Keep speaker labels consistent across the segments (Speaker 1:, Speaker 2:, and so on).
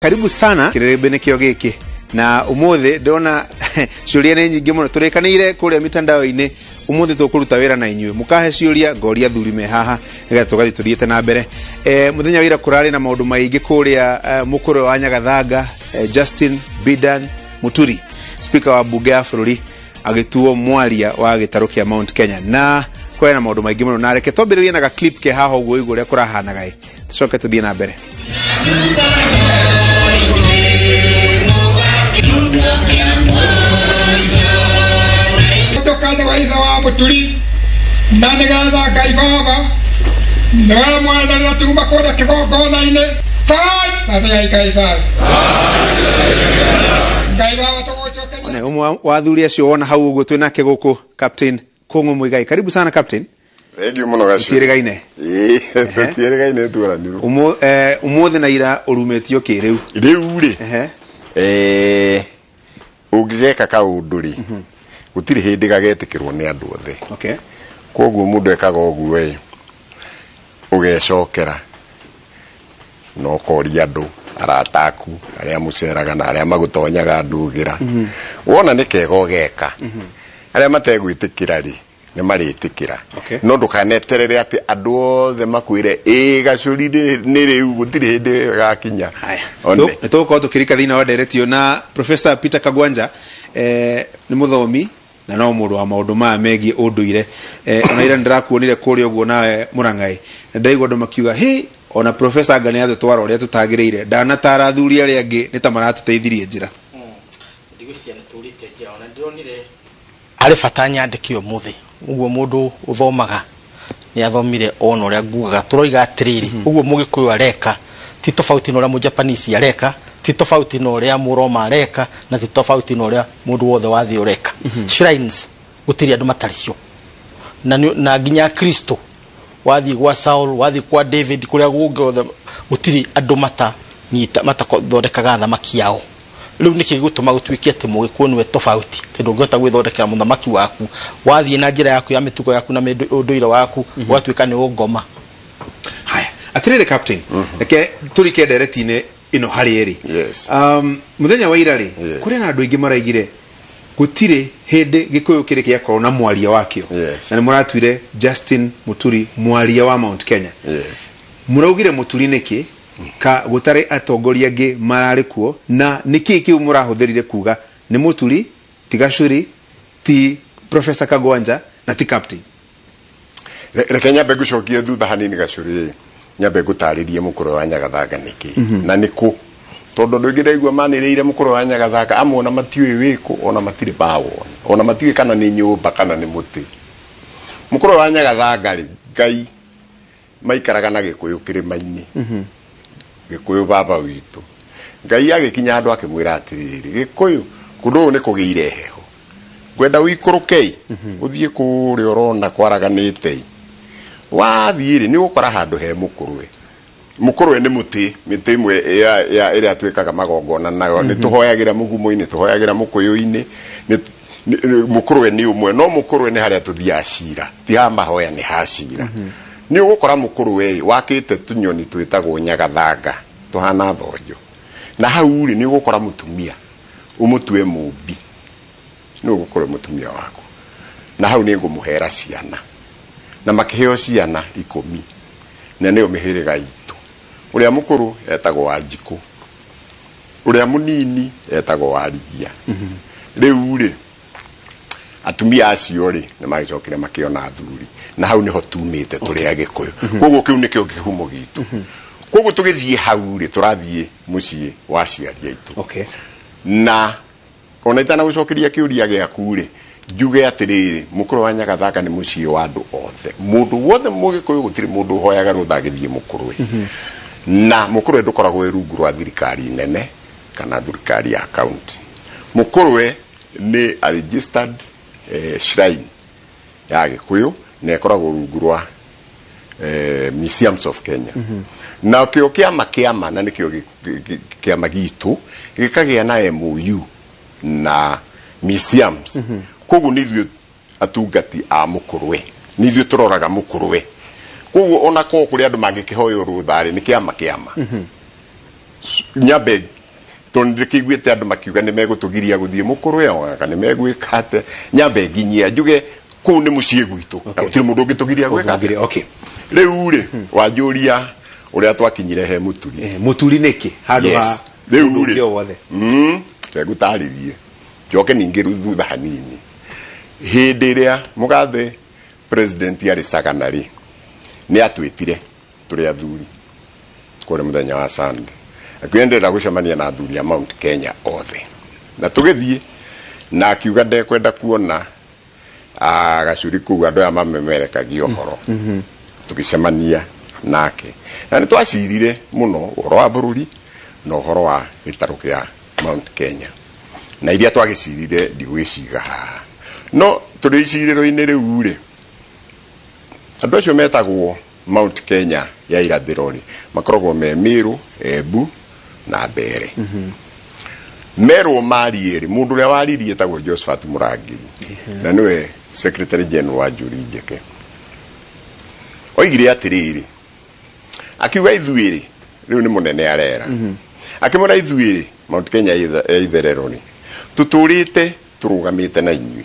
Speaker 1: Karibu sana kirebe kio giki na umuthe ndona ciuria ni nyingi muno turikanire kuria mitandao-ini umuthe tukuruta wira na inyue mukahe ciuria ngoria thuri me haha nigetha tugathi tuthiete na mbere muthenya wira kurari na maundu maingi kuria mukuru wa Nyagathanga Justin Bidan Muturi speaker wa bunge ya bururi agituo mwaria wa gitaru kia Mount Kenya na kwena maundu maingi muno na reke twambiririe na ga clip ke haha uguo igure kurahanaga tucoke tuthie na mbere.
Speaker 2: Kutokana waitha wa Muturi na Nyagathanga Ngai baba na mwana ria tuma kora kigongona-ini tai na Ngai sai Ngai baba tugocokeria
Speaker 1: umwe wa thuri acio wona hau uguo twinake guku Captain Kung'u Muigai. Karibu sana Captain.
Speaker 3: Thank you muno gacio.
Speaker 1: Tirigaine.
Speaker 3: Tirigaine turaniro.
Speaker 1: Umuthe na ira urumetio kiriu.
Speaker 3: Riu ri. Ugigeka kaunduri. Gutiri hindi gagetikirwo ni andu othe.
Speaker 1: Okay.
Speaker 3: Koguo mundu ekaga oguo ugecokera. No koria andu arataku aria muceraga na aria magutonyaga ndugira. Wona ni kego geka. Aria mategwitikira ri ni maritikira. No ndukaneterere ati andu othe makwire gacuri ni riu gutiri hindi gakinya.
Speaker 1: Tuko tukirika thina wa directio na Professor Peter Kagwanja ni muthomi na no mundu wa maundu ma megi unduire ona ira ndirakuonire kuri uguo nawe Murangai ndaigwa andu makiuga ona Professor Ngani athu twara uria tutagirire ndana tara thuri aria angi ni ta maratuteithirie njira
Speaker 4: ndigwiciria ni turite njira ona ndionire ari fatanya ndikio muthi uguo mundu uthomaga ni athomire ona uria ngugaga turoiga atiriri uguo mugikuyu areka ti tofauti na uria mu Japanese areka ti tofauti na uria mu Roma areka na ti tofauti na uria mundu wothe wathi ureka. Shrines gutiri andu mataricio na nginya Kristo wathi gwa Saul wathi kwa David kuria gungothe gutiri andu matathondekaga thamaki yao. Riu niki gutuma gutwikia ati mugikuo niwe tofauti tondu ngota gwithondekera muthamaki waku wathi na njira yaku ya mitugo yaku na unduire waku watwika ni ungoma.
Speaker 1: Haya atirire Captain reke turike directine ino hari eri.
Speaker 3: Yes.
Speaker 1: Muthenya wa ira ri kuri na andu ingi maraigire gutire hindi gikuyu kiri kia korona mwaria wakio.
Speaker 3: Yes.
Speaker 1: Na ni muratwire Justin Muturi mwaria wa Mount Kenya.
Speaker 3: Yes.
Speaker 1: Muraugire Muturi niki ka gutare atongoria ngi marari kuo na niki kiu murahutherire kuga ni Muturi ti Gacuri ti Professor Kagwanja na ti Captain.
Speaker 3: Reke nyambe gucokie thutha hanini Gacuri nyambe gutaririe mukuru wa Nyagathanga niki na niku tondu ndugire igwa maniriire mukuru wa Nyagathanga amona matiwe wiku ona matire bawo ona matiwe kana ni nyumba kana ni muti mukuru wa Nyagathanga ri Ngai maikaraga na gikuyu kirima-ini gikuyu baba witu Ngai agikinya andu akimwira atiriri gikuyu kundu ni kugiire heho gwenda wikuruke uthie kuri urona kwaraganite wathiri ni ukora handu he mukurwe ni muti miti imwe ya iri atwikaga magongona nayo ni tuhoyagira mugumo-ini tuhoyagira mukuyu-ini mukurwe ni umwe no mukurwe ni haria tuthia cira ti ha mahoya ni ha cira ni ugukora mukurwe wakite tunyoni twitagwo Nyagathanga tuhana thonjo na hau ri ni ugukora mutumia umutwe mumbi ni ugukora mutumia wako na hau ni ngumuhera ciana na makiheo ciana 10 na nio mihiriga itu uria mukuru etagwo Wanjiku uria munini etagwo Warigia riu ri atumia acio ri ni magicokire makiona thuri na hau niho tumite turi agikuyu koguo kiu nikio kihumo gitu koguo tugithie hau ri turathie mucii wa ciari aitu.
Speaker 1: Okay.
Speaker 3: Na ona itana gucokeria kiuria giaku ri njuge atiriri mukuru wa Nyagathanga ni mucii wa andu othe mundu wothe mugikuyu gutiri mundu hoyaga ruthagithie mukurwe na mukurwe ndukoragwo rungu rwa thirikari nene kana thirikari ya county mukurwe ni a registered shrine ya gikuyu na ikoragwo rungu rwa Museums of Kenya na kio kiama na nikio kiama gitu gikagia na MOU na museums koguo nithio atungati a mukurwe nithio turoraga mukurwe koguo ona ko kuri andu mangikihoyo ruthari ni kiama nyambe tonde kiguite andu makiuga ni megutugiria guthie mukuru yo kana megwikate nyambe nginyia njuge ku ni mucie gwitu na gutiri mundu ngitugiria gwikate
Speaker 1: okay
Speaker 3: riu ri wanjuria uria twakinyire he muturi
Speaker 1: muturi niki handu ha
Speaker 3: riu ri wothe tegutaririe njoke ningiru thutha hanini hindi iria mugathe president yari saganari ni atwitire turi athuri kore muthenya wa Sunday akwenderera gucemania na athuri ya Mount Kenya othe na tugithie na akiuga ndekwenda kuona gacuri kuu andu ya mamemerekagia uhoro tukicemania nake na nitwacirire muno uhoro wa bururi na uhoro wa gitaru ya Mount Kenya na iria twagicirire ndigwiciga haha no turi iciriro-ini riu ri andu acio metagwo Mount Kenya ya irathiro ri makoragwo me Meru, Embu na Mbere. Meru marieri mundu uria waririe tagwo Josephat Murangiri na niwe Secretary General wa Njuri Njeke. Oigire atiriri akiuga ithuiri riu ni munene arera akimona ithuiri Mount Kenya ya itherero ri tuturite turugamite na inyui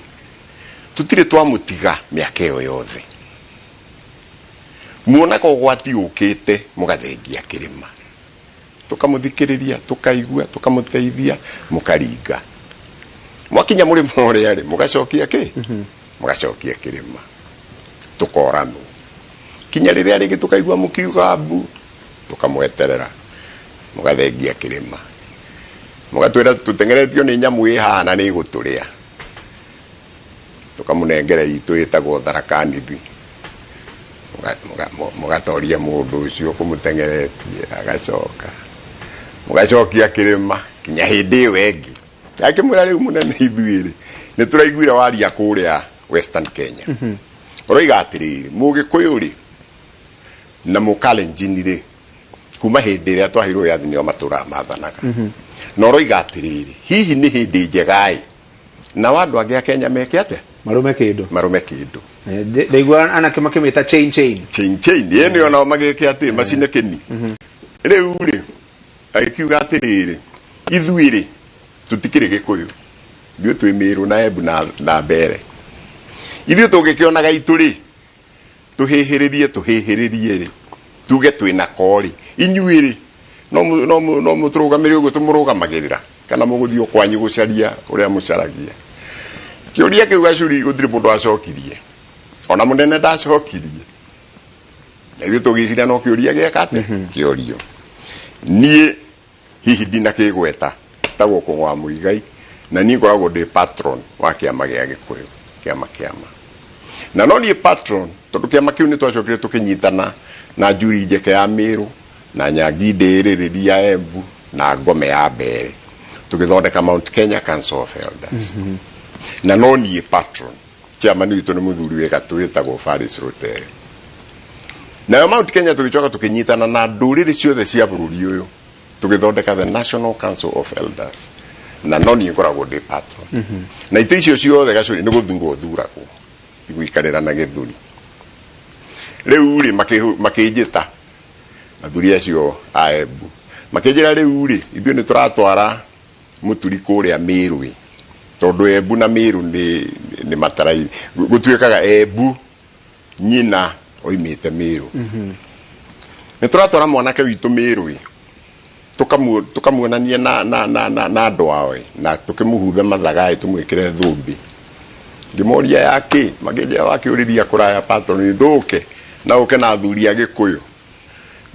Speaker 3: tutire twamutiga miaka iyo yothe muona ko gwati ukite mugathengia kirima tukamuthikiriria tukaigua tukamuteithia mukaringa mwakinya muri more ari mugacokia mugacokia kirima tukorano kinya riria ringi tukaigua mukiuga mbu tukamweterera mugathengia kirima mugatwira tutengeretio ni nyamu ihana ni guturia tukamunengera itu itagwo Tharakanithi mugatoria mundu ucio kumutengeretie agacoka mugacokia kirima kinya hindi wengi akimwira riu munene ithuiri ni turaiguira waria kuria Western Kenya oroiga atiriri mugikuyu ri na mukalenjini ri kuma hindi ria twahirwo yathini wa matura mathanaga na oroiga atiriri hihi ni hindi njegai na wandu angi a Kenya meke atia marume kindu
Speaker 1: ndeigua anake makimita chain
Speaker 3: yene ona mageke ati macine keni riu ri akiuga atiriri ithuiri tutikire gikuyu ithuĩ twĩ Meru na Embu na Mbere ithuĩ tũngĩkĩonaga itu ri tuhĩhĩrĩrie ri tuge twĩna kori inyuĩ ri no mũtũrũgamĩrĩre ũguo tũmũrũgamagĩrĩra kana mũgũthiĩ kwanyu gũcaria ũrĩa mũcaragia kĩũria kĩu gacuri gũtirĩ mũndũ acokirie ona munene ndacokirie ithuĩ tũgĩciria no kĩũria gĩakate kĩorio niĩ hihi ndina kĩgweta tagwo kũng'wa Mũigai na niĩ ngoragwo ndĩ patron wa kĩama gĩa Gĩkũyũ kĩama na no niĩ patron tondũ kĩama kĩu nĩ twacokire tũkĩnyitana na Njuri Njeke ya Meru na Nyangi Ndĩrĩrĩ ya Embu na Ngome ya Mbere tũgĩthondeka Mount Kenya Council of Elders na no niĩ patron chairman witũ nĩ mũthuri wĩ gatũ wĩtagwo Faris Rotere na Mount Kenya tũgĩcoka tũkĩnyitana na ndũrĩrĩ ciothe cia bũrũri ũyũ tũgĩthondeka the National Council of Elders na no niĩ ngoragwo ndĩ patron na itĩ icio ciothe gacuri nĩ gũthurwo thuragwo tigũikarĩra na gĩthuri rĩu rĩ makĩnjĩta athuri acio a Embu makĩnjĩra rĩu rĩ ithuĩ nĩ tũratwara mũturi kũrĩa Meru tondũ Embu na Meru nĩ mataraini gũtuĩkaga Embu nyina oimĩte Meru nĩ tũratwara mwanake witũ Meru tukamuonania na andũ ao na tukĩmũhumbe mathagai tũmwĩkĩre thũmbi ngĩmoria yake makĩnjĩra wakĩũrĩria kũraya patron ndũke na ũke na athuri a Gĩkũyũ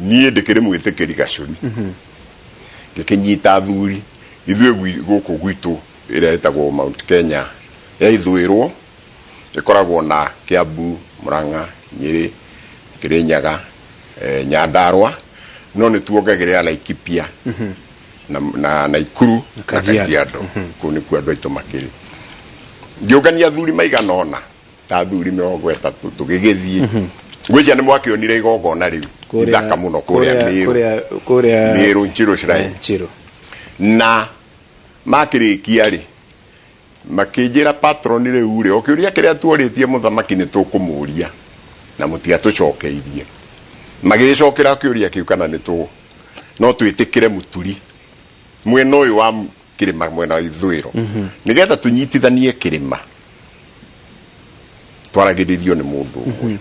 Speaker 3: niĩ ndĩkĩrĩ mwĩtĩkĩri gacuri ngĩkĩnyita athuri ithuĩ gũkũ gwitũ ĩrĩa ĩtagwo Mount Kenya ya ithũĩrwo ĩkoragwo na Kiambu, Murang'a, Nyeri, Kirinyaga, Nyandarua no nĩ tuongagĩrĩra Laikipia na Naikuru na Kajiado kũu nĩkuo andũ aitũ makĩrĩ ngĩũngania athuri maigana ũna ta athuri 30 tũgĩgĩthiĩ ngwĩciria nĩ mwakĩonire igongona rĩu ithaka mũno kũrĩa Meru Nchiro Shrine na makĩrĩkia rĩ makĩnjĩra patron rĩu rĩ okĩũria kĩrĩa tuorĩtie mũthamaki nĩ tũkũmũria na mũtigatũcokeirie magĩcokera kĩũria kĩu kana no twitikire muturi mwena uyu wa kirima mwena wa ithwiro nigetha tunyitithanie kirima twaragiririo ni mundu umwe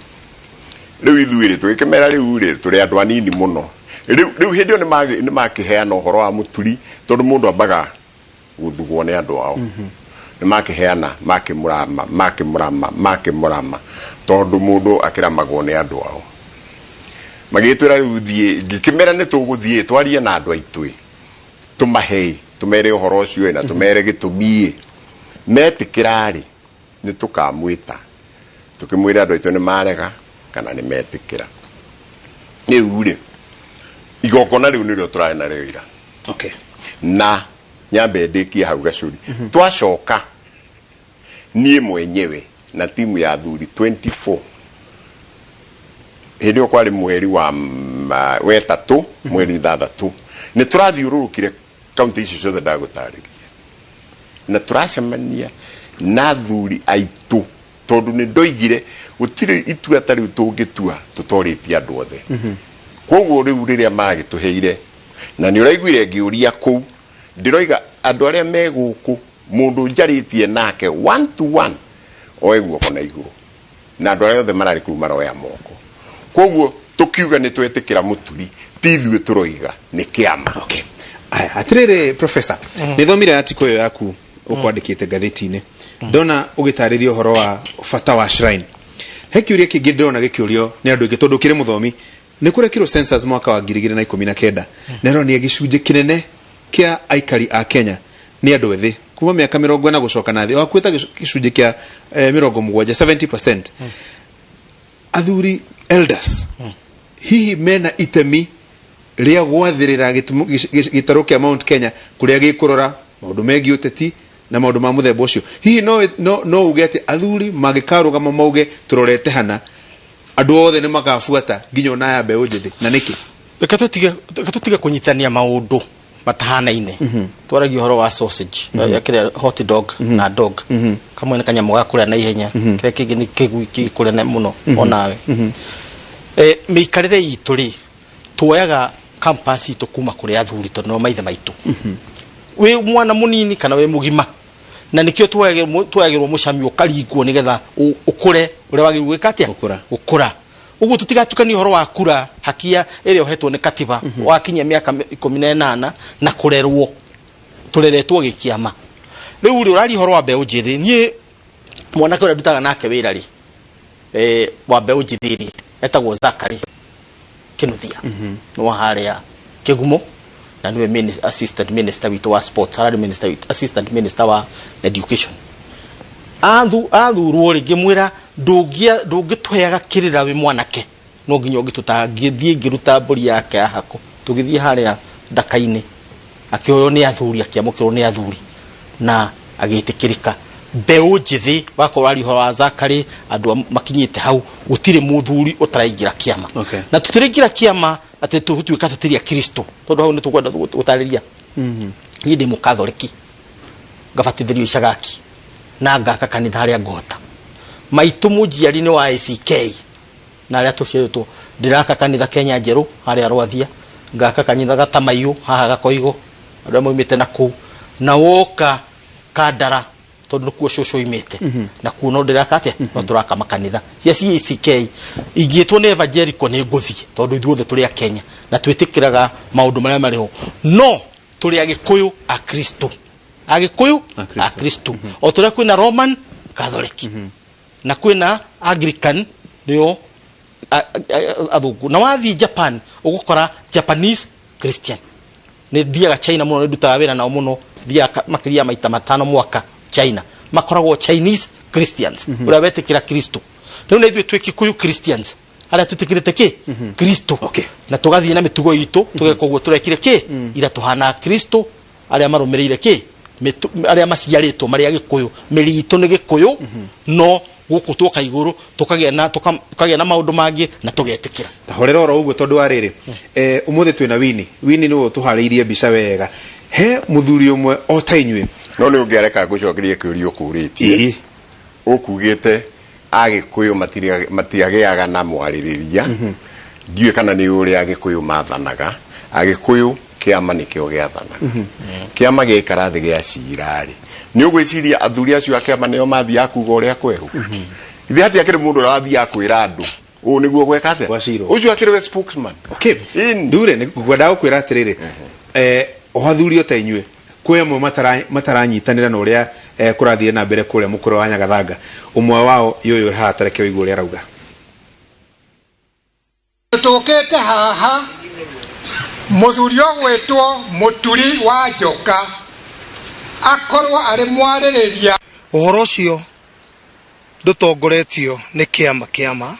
Speaker 3: riu ithwire twikemera riu ri turi andu anini muno riu hindio ni makiheana uhoro wa muturi tondu mundu ambaga guthugwo ni andu ao ni makiheana makimurama tondu mundu akiramagwo ni andu ao magitwira riu thie ngikimera ni tuguthie twarie na andu aitwi tumahei tumere uhoro ucio na tumere gitumie metikirari ni tukamwita tukimwira andu aitwi ni marega kana ni metikira ni uri igokona riu nirio turari na rira
Speaker 1: okay
Speaker 3: na nyambe ndiki hau gacuri twacoka nie mwenyewe na timu ya thuri 24 hindio kwari mweri wa wetatu mweri thathatu ni turathiururukire kaunti icio ciothe ndagutariria na turacemania na thuri aitu tondu ni ndoigire gutire itua tari tungitua tutoritie andu othe koguo riu riria magituheire na ni uraiguire ngiuria ku ndiroiga andu aria meguku mundu njaritie nake 1 to 1 oeguo kona iguru na andu aria othe marari ku maroya moko koguo tukiuga ni twetikira muturi tithwe turoiga ni kiama
Speaker 1: okay atirire professor nithomire article yaku ukwandikite gatheti-ini ndona ugitariria uhoro wa fata wa shrine hekiuria kingi ndona gikiurio ni andu ingi tondu kire muthomi ni kurekirwo census mwaka wa 2019 nero ni gicunje kinene kia aikari a Kenya ni andu ethi kuma miaka 40 gucoka nathi wakwita gicunje kia 70% athuri elders hihi mena itemi ria gwathirira gitaro kia Mount Kenya kuria gikurora maundu megi uteti na maundu ma muthemba ucio hihi no ugete athuri magikarugama mauge turorete hana andu othe ni magafuata nginya na ya mbeũ njithi na niki
Speaker 4: katutiga kunyitania maundu matahanaine twaragia horo wa sausage yakire hot dog na dog kamwe kanyamu gakuria na ihenya kire kingi ni kigwiki kuria na muno onawe miikarire itu ri tuoyaga campus itu kuma kuria athuri to no maithe maitu we mwana munini kana we mugima na nikio twagirwo mucami ukaringwo nigetha ukure ure wagirwo gwikatia ukura uguo tutigatukania horo wa kura hakia ere ohetwo ni katiba wakinya miaka 18 na kurerwo tureretwo gikiama riu uri urari horo wa mbeũ njithi nie mwana kore dutaga nake wira ri wa mbeũ njithi ri etagwo Zakari Kinuthia no haria Kigumo na niwe assistant minister witu wa sports harari assistant minister wa education athu ruri ngimwira ndungitweaga kirira wi mwanake no nginya ngitutangithie ngiruta mburi yake ahako tugithie haria ndakaini akioyo ni athuri akiamukirwo ni athuri na agitikirika mbeũ njithi wakorwo ari horo wa Zakari andu makinyite hau gutire muthuri utaraingira kiama na tutiraingira kiama ati tutuika tutiria Kristo tondu hau ni tukwenda gutariria ni ndi mukatholiki ngabatithirio Ishagaki na ngaka kanitha haria ngota maitu mujiari ni wa ACK na aria tuciritwo ndiraka kanitha Kenya njeru haria Rwathia ngaka kanitha Gatamayu haha Gakoigo andu moimite na ku na woka Kandara tondu kuo shosho imete na kuno ndiraka atia no turaka makanitha cia ACK igitwo ni evangelical ni nguthie tondu ithuothe turi a Kenya na twitikiraga maundu maria mariho no turi agikuyu a Kristo agikuyu a Kristo o turi kwina Roman Catholic na kwina Anglican nio athungu na wathi Japan ugukora Japanese Christian ni thiaga China muno ni ndutaga wira nao muno thia makiria maita 5 mwaka China makoragwo Chinese Christians uria betikira Kristo riu na ithuĩ twikikuyu Christians aria tutikirite ki Kristo na tugathie na mitugo itu tugekogwo turekire ki ira tuhana Kristo aria marumireire ki aria maciaritwo maria gikuyu miri itu ni gikuyu no guku tuka iguru tukagĩa na maundu mangi na tugetikira
Speaker 1: horera oro uguo tondu ariri umuthi twina wini niwe tuhariirie mbica wega he muthuri umwe o ta inywe
Speaker 3: no ni ungereka gucokerie kiurio kuritie ukugite agikuyu matiagiaga na mwaririria ndiwe kana ni uri agikuyu mathanaga agikuyu kiama nikio giathanaga kiama gikara thi gia cirari ni ugwiciria athuri acio akiama nio mathi akuga uria kweru ithi hati akiri mundu rathi akwira andu u niguo gweka atia ucio akiri spokesman.
Speaker 1: Okay, ndure ngwenda gukwira atiriri ohathuri ota inyue kwe mo mataranyitanira na uria kurathire na mbere kuria mukuru wa Nyagathanga umwe wao yoyo ha tareke wigu uria rauga
Speaker 2: tukete haha muthuri ogwetwo Muturi wa Njoka akorwo ari mwaririria
Speaker 5: uhoro ucio ndutongoretio ni kiama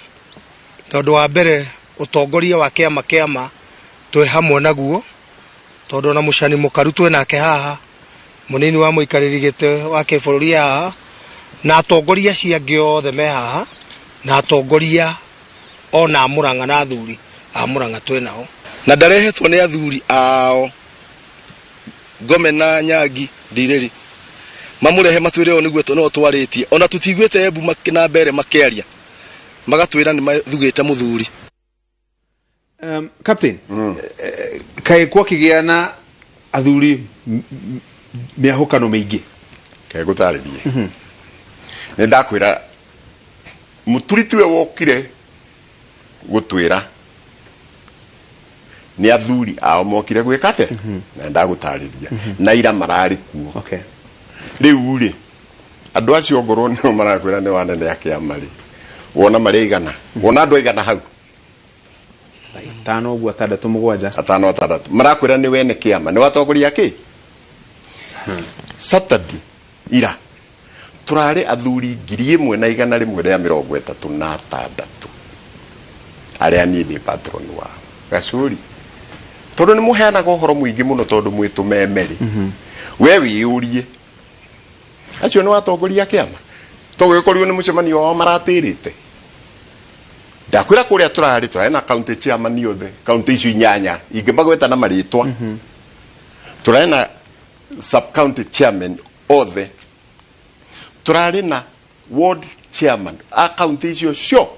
Speaker 5: tondu wa mbere utongoria wa kiama twe hamwe naguo tondu na mucani mukaru twe nake haha munini wa muikariri gite wa kibururi haha na atongoria ciangi othe me haha na atongoria ona Murang'a na athuri a Murang'a twe nao na ndarehetwo ni athuri ao Ngome na Nyangi Ndiriri mamurehe matwire o niguo no twaritie ona tutigwete Embu makina mbere makiaria magatwira ni mathugite muthuri.
Speaker 1: Captain kai kwa kigiana athuri miahukano meingi
Speaker 3: kai gutaririe ne ndakwira Muturi tiwe wokire gutwira ni athuri ao mokire gwikate na ndagutariria na ira marari kuo.
Speaker 1: Okay,
Speaker 3: riu ri andu acio ngoro no marakwira ni wanene yake amari wona mari igana wona andu igana hau
Speaker 1: 5 gwa 3 7
Speaker 3: 5 marakwira ni wene kiama ni watongoria ki Saturday ira turari athuri 1136 aria ni ndi patron wa Gacuri tondu ni muheanaga uhoro muingi muno tondu mwitu memeri we wiurie acio ni watongoria kiama tugikorio ni mucemanio wa maratirite ndakwira kuria turari na county chairman yothe county icio 8 ingibagweta na maritwa turari na sub county chairman othe turari na ward chairman a county icio cio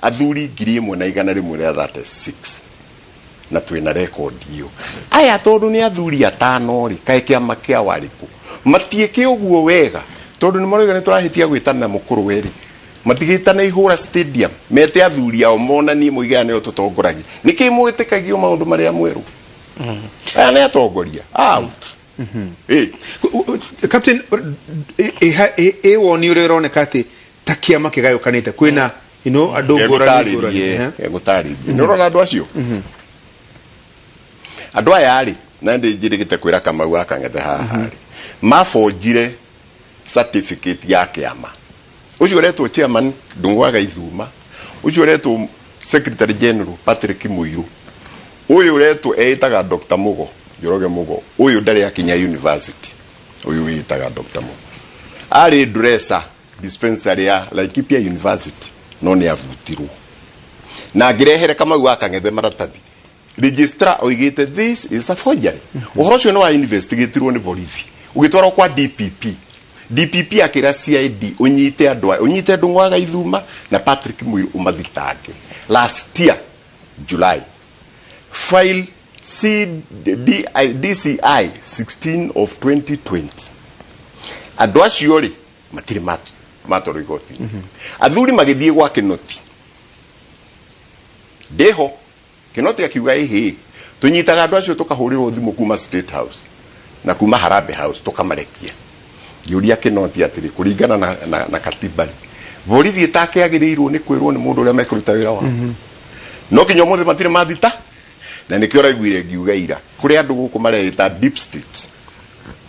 Speaker 3: athuri 1136 na twina record iyo aya tondu ni athuri 5 ri kae kiama kia wariku matieke uguo wega tondu ni moiga ni turahitia gwitana mukuru weri matigitana ihura stadium mete athuri ao mona ni muigane ututongoragia niki mwitikagia maundu maria mweru aya ni atongoria
Speaker 1: Captain woni ure roneka ati takiama kigayukanite kwina andu ngorani
Speaker 3: nurona andu acio andu aya ari na ndi njirigite kwira Kamau akang'ethe haha ari mafonjire certificate ya kiama ucio retwo chairman Ndung'u Gaithuma ucio retwo secretary general Patrick Muiru uyu retwo eitaga Dr. Mugo Njoroge Mugo uyu ndari akinya university uyu witaga Dr. Mugo ari dresser dispensary ya Laikipia University no ni avutirwo na ngirehere Kamau akang'ethe maratathi registrar oigite this is a forgery uhoro cio no wa investigatirwo ni borithi ugitwara kwa DPP akira CID unyite andu unyite Ndung'u Gaithuma na Patrick Muiru umathitange last year July file DCI 16 of 2020 andu acio ri matiri matoro igoti athuri magithie gwa Kinoti deho Kinoti akiuga ehe tunyitaga andu acio tukahurirwo thimu kuma State House na kuma Harambee House tukamarekia yuria Kinoti atiri kuringana na katiba borithi take agirirwo ni kwirwo ni mundu uria mekuruta wira wa no kinyo mothe matire mathita na nikio raiguire ngiuga ira kuri andu guku mareta deep state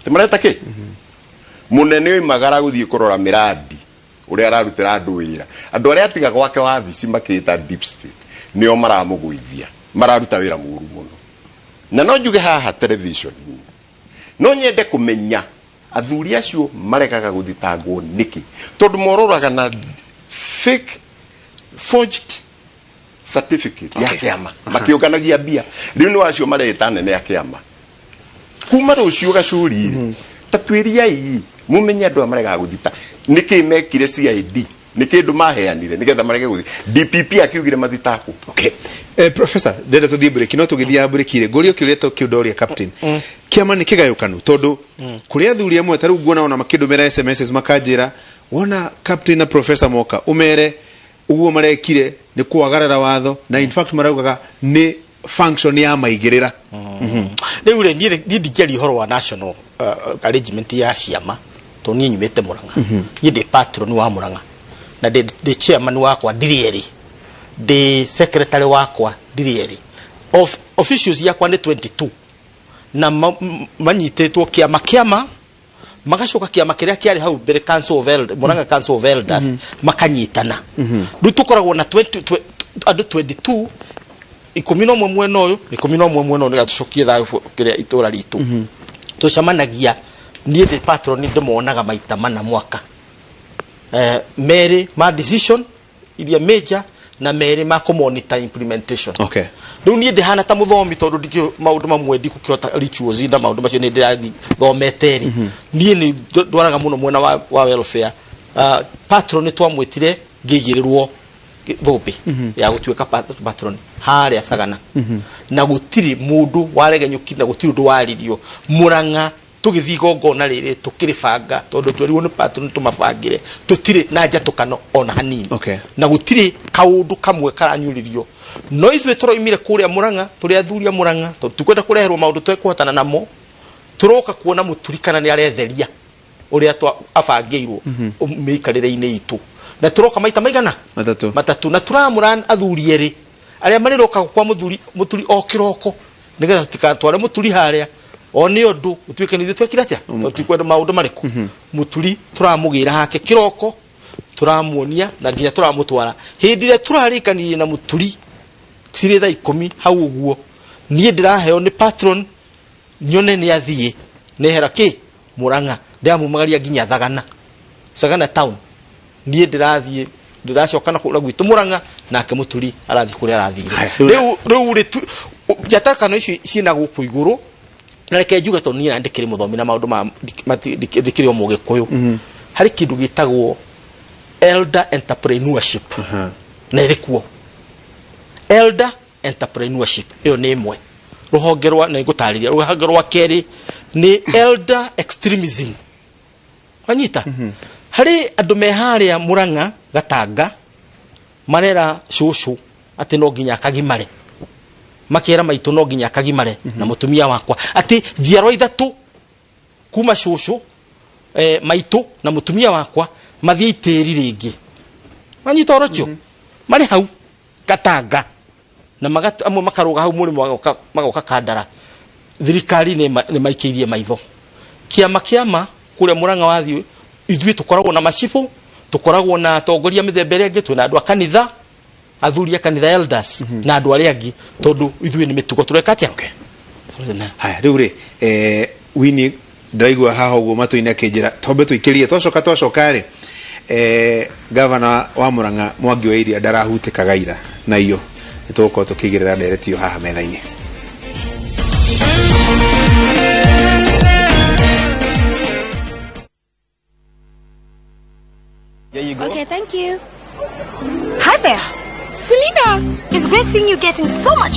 Speaker 3: timareta ki munene oimagara guthie kurora miradi uria ararutira andu wira andu aria atiga gwake wabici makita deep state nio maramugwithia mararuta wira muru muno na no njuge haha television no nyende kumenya athuri acio marekaga guthitangwo niki tondu mororaga na fake forged certificate ya kiama makionganagia bia riu ni wacio mareta nene ya kiama kuma rucio Gacuri tatwiria mumenye andu amarega guthita niki mekire CID nä kä ndå maheanire nä getha marege gå DPP akiugire mathitaku.
Speaker 1: Okay. Professor, ndenda tå thiä break no tå gä thiaga break ire ngå ria kä å rä a kä å ndoria captain kä ama nä kä gayåkanu tondå kå rä athuri amwe ta rä u nguona ona makä ndå mera SMS makanjä ra wona captain na professor moka å mere uguo marekire nä kwagarara watho na in fact maraugaga nä function ya maigä rä ra
Speaker 4: rä u rä niä ndingäaria å horo wa national arrangement ya ciama to niä nyumä te må ranga niä ndä patron wa må ranga na ndä chairman wakwa ndirä erä ndä secretary wakwa ndirä erä officials yakwa nä 22 na manyitĩtwo kĩama magacoka kĩama kĩrĩa kĩarĩ hau mbere council of elders Murang'a council of elders makanyitana rĩu tũkoragwo na andũ 22 ikũmi na ũmwe mwena ũyũ ikũmi na ũmwe mwena ũyũ nĩgetha tũcokie thayũ kĩrĩa itũra ritũ tũcemanagia niĩ ndĩ patron ndĩmonaga maita mana mwaka merĩ ma decision iria major na merĩ ma kũmonitor implementation.
Speaker 1: Okay.
Speaker 4: Rĩu niĩ ndĩhana ta mũthomi tondũ ndikĩ maũndũ mamwe ndikũkĩhota rituals na maũndũ macio nĩ ndĩrathi thomete rĩ niĩ nĩ ndwaraga mũno mwena wa welfare patron nĩ twamwĩtire ngĩigĩrĩrwo thũmbĩ ya gũtuĩka patron harĩa Sagana na gũtirĩ mũndũ waregenyũki na gũtirĩ ũndũ waririo Murang'a tũgĩthiĩ gongona rĩrĩ tũkĩrĩbanga tondũ twerirwo nĩ patron tũmabangĩre tũtirĩ na njatũkano ona hanini.
Speaker 1: Okay.
Speaker 4: Na gũtirĩ kaũndũ kamwe karanyũrĩrio no ithuĩ tũroimire kũrĩa Murang'a tũrĩ athuri a Murang'a tondũ tũkwenda kũreherwo maũndũ twekũhotana namo tũroka kuona mũturi kana nĩ aretheria ũrĩa abangĩirwo mĩikarĩre-inĩ itũ na tũroka maita maigana matatũ na tũramũra athuri erĩ arĩa marĩroka kwa mũturi o kĩroko nĩgetha tũtikatware mũturi harĩa o nĩ ũndũ ũtuĩke nĩ ithuĩ twekire atĩa tũtikwenda maũndũ marĩkũ mũturi tũramũgĩra hake kĩroko tũramuonia na nginya tũramũtwara hĩndĩ ĩrĩa tũrarĩkanirie na mũturi cirĩ thaa 10 hau ũguo niĩ ndĩraheo nĩ patron nyone nĩ athiĩ nehera kĩ Murang'a ndĩramumagaria nginya Sagana town niĩ ndĩrathiĩ ndĩracoka na kũra gwitũ Murang'a nake mũturi arathiĩ kũrĩa arathire rĩu njatakano icio ciĩna gũkũ igũrũ na reke njuge tondũ niĩ ndĩkĩrĩ mũthomi na maũndũ ndĩkĩrĩ o mũgĩkũyũ harĩ kĩndũ gĩtagwo elder entrepreneurship na ĩrĩkuo elder entrepreneurship ĩyo nĩ ĩmwe rũhonge rwa na ngũtarĩria rũhonge rwa kerĩ nĩ elder extremism wanyita harĩ andũ me harĩa Murang'a Gatanga marera cũcũ atĩ no nginya akagimare makera maitũ no nginya akagimare na mũtumia wakwa atĩ njiarwa ithatũ kuma cũcũ maitũ na mũtumia wakwa mathiĩ itĩri rĩngĩ wanyita orocho marĩ hau Gatanga na amwe makaruga hau mũrĩmo magoka Kandara thirikari nĩ maikĩirie maitho kĩama kũrĩa Murang'a wathiĩ ithuĩ tũkoragwo na macibũ tũkoragwo na atongoria mĩthemba ĩrĩa ĩngĩ twĩna andũ a kanitha athuri a kanitha elders na andũ arĩa angĩ tondũ ithuĩ nĩ mĩtugo tũreka atĩa
Speaker 1: haya rĩu rĩ Winnie ndaigua haha ũguo matũ-inĩ akĩnjĩra tombe tũikĩrie twacoka rĩ gavana wa Murang'a Mwangi wa Iria ndarahutĩkaga ira na iyo nĩ tũgũkorwo tũkĩigĩrĩra ndereti haha metha-inĩ.
Speaker 6: There you go.
Speaker 7: Okay, thank you.
Speaker 6: Hi there.
Speaker 7: Selena!
Speaker 6: It's great seeing you getting so much